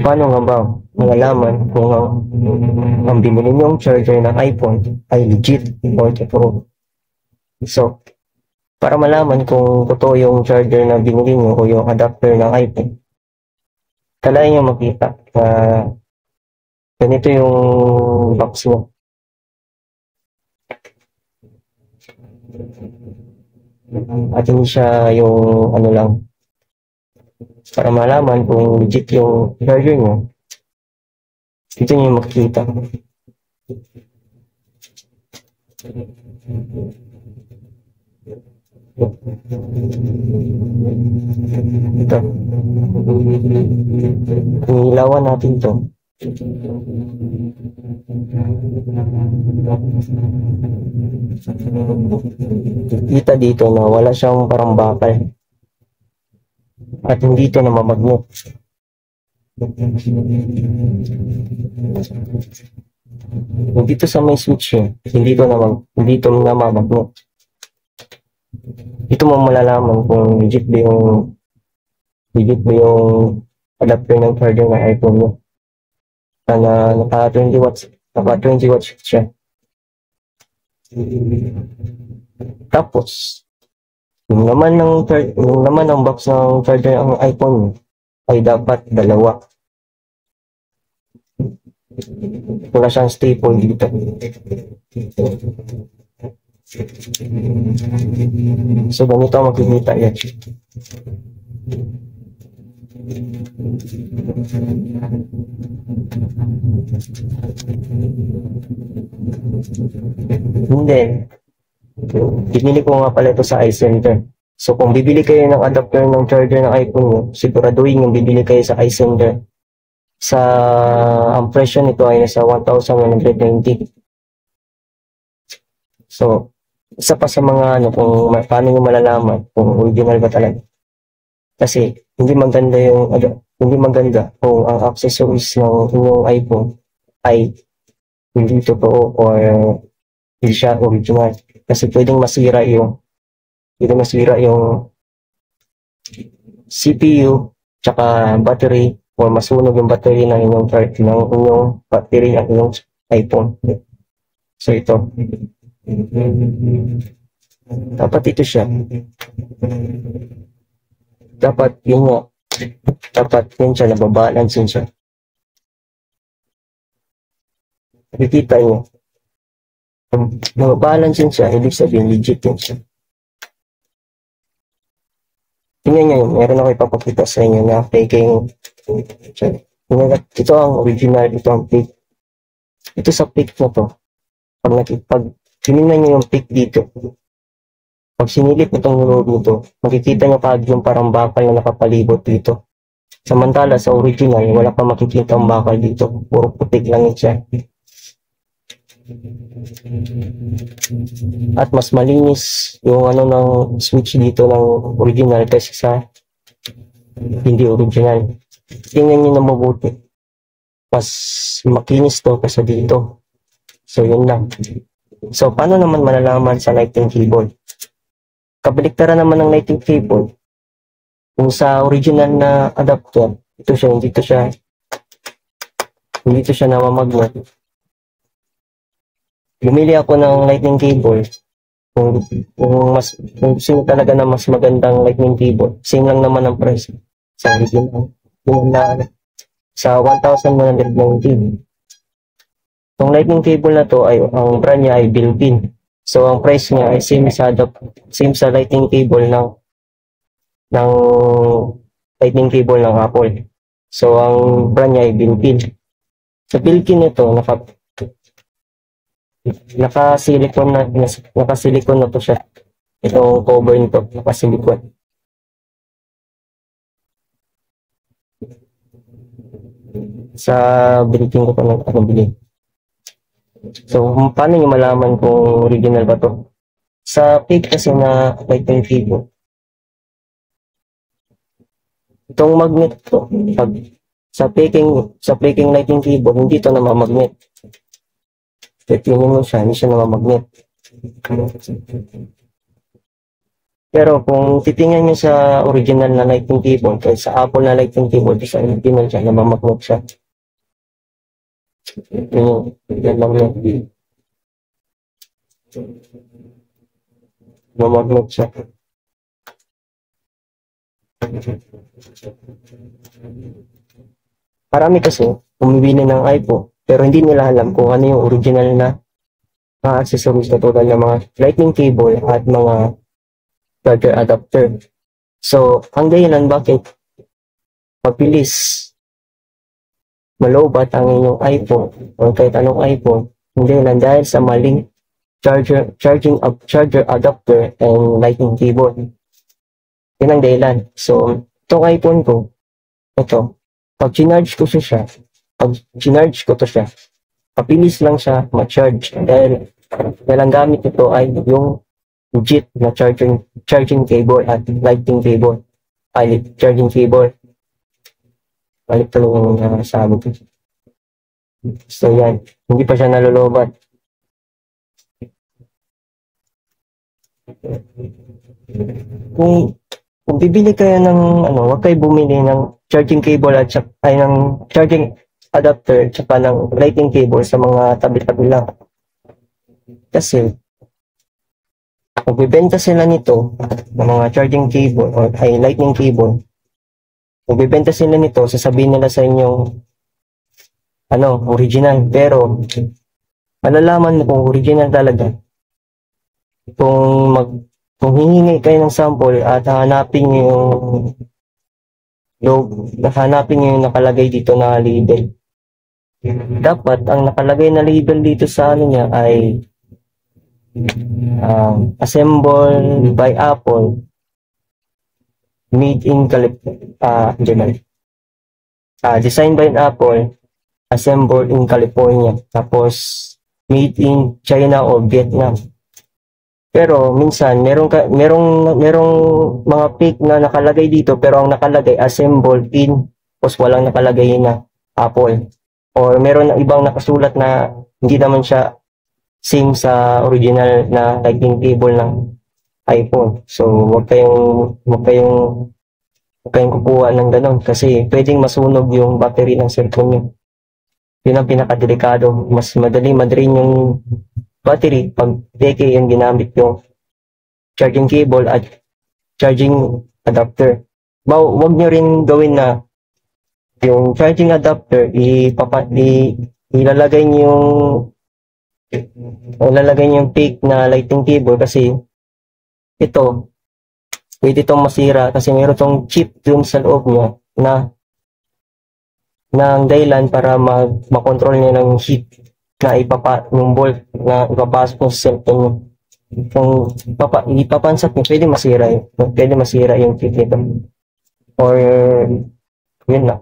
Paano nga ba malalaman kung ang binili niyong charger ng iPhone ay legit or totoo? So, para malaman kung totoo yung charger na binili niyo o yung adapter ng iPhone, kailangan niyo makita na ganito yung box niya. At hindi siya yung ano lang. Para malaman kung legit yung charger niyo, dito niyo makikita. Ito. Inilawan natin to. Kita dito na wala siyang parang bakal. At hindi ito namamagnet. Dito sa may switch yun, hindi ito namamagnet. Ito mo malalaman kung legit ba yung adapter ng charger ng iPhone mo. Na naka 20 watts siya. Tapos, yung naman ng box ng charger ng iPhone mo ay dapat dalawa. Wala siyang staple dito. So, ganito ang makikita yan. Hindi. Binili ko nga pala ito sa iCenter. So, kung bibili kayo ng adapter ng charger ng iPhone mo, siguraduhin yung bibili kayo sa iCenter. Ang presyo nito ay nasa 1,190. So, isa pa sa mga kung paano nyo malalaman kung original ba talaga. Kasi, hindi maganda kung ang accessories ng inyong iPhone ay hindi totoo or hindi siya original. Kasi pwedeng masira yung CPU tsaka battery or masunog yung battery ng inyong battery ng inyong iPhone. So ito. Dapat ito siya. Dapat yun siya, nababalance yun siya. Nakikita nyo. Nababalance yun siya, ibig sabihin legit yun siya. Tingnan nyo yun, meron ako ipapakita sa inyo na faking. Ito ang original, ito ang fake. Ito sa fake na to. Pag tinignan nyo yung fake dito, pag sinilip itong loob nito, makikita nyo kaagad yung parang bakal na nakapalibot dito. Samantala sa original, wala pa makikita ang bakal dito. Puro putik lang yun siya. At mas malinis yung ng switch dito ng original kasi sa hindi original. Tingnan nyo na mabuti. Mas makinis to kasi dito. So yun lang. So paano naman malalaman sa lightning cable? Kabaliktaran naman ng lightning cable. Kung sa original na adapter, hindi to siya namamagnet. Bumili ako ng lightning cable. Kung gusto nyo talaga na mas magandang lightning cable, same lang naman ang price. Sa original. Sa 1,190. Itong lightning cable na to, ang brand niya ay built-in. So, ang price niya ay same sa lightning cable ng lightning cable ng Apple. So, ang brand niya ay built-in. Sa built-in nito, naka-silicone na to siya. Itong cover nito, naka-silicone. Sa built-in ko pa bili. So, paano nyo malaman kung original ba to? Sa fake kasi na lightning cable, itong magnet to, sa faking lightning cable, hindi ito namamagnet. Tingnan mo siya, hindi siya namamagnet. Pero kung titingnan nyo sa original na lightning cable, kahit sa Apple na lightning cable, sa original siya, namamagnet siya. Yan lang yun. Namamagnet siya. Marami kasi bumibili ng iPhone, pero hindi nila alam kung ano yung original na mga accessories na tulad ng mga lightning cable at mga charger adapter. So, ang dahilan bakit mabilis malobat ang inyong iPhone o kahit anong iPhone, hindi lang dahil sa maling charger adapter and lightning cable. Yan ang dahilan. So, itong iPhone ko, ito, pag ginarge ko to siya, mabilis lang siya ma-charge dahil ang gamit nito ay yung legit na charging cable at lightning cable. Charging cable. Balik talaga yung sabi ko. So yan, hindi pa siya nalolobat. Kung bibili kayo ng huwag kayo bumili ng charging cable at ng charging adapter tsaka ng lightning cable sa mga tabi-tabi lang. Kasi kung bibenta sila nito ng mga charging cable or lightning cable, kung bibenta sila nito, sasabihin nila sa inyong original. Pero malalaman mo kung original talaga kung hihingi kayo ng sample at hanapin yung nakalagay dito na label. Dapat ang nakalagay na label dito sa niya ay assembled by Apple, made in designed by Apple, assembled in California, tapos made in China or Vietnam. Pero minsan merong mga fake na nakalagay dito pero ang nakalagay assembled in, tapos walang nakalagay na Apple. Or meron na ibang nakasulat na hindi naman siya same sa original na lightning cable ng iPhone. So wag kayong kukuha ng ganun kasi pwedeng masunog yung battery ng cellphone niyo. Yun ang pinakadelikado. Mas madali yung battery pag peke yung ginamit yung charging cable at charging adapter. Wag nyo rin gawin na yung charging adapter ilalagay nyo yung fake na lightning cable kasi ito pwede itong masira kasi meron itong chip dun sa loob niya na ang dahilan para makontrol niya ng heat na yung volt na ipapasok mo sa cellphone mo. Kung ipapansat mo, pwede masira yung chip nito. Or yun lang.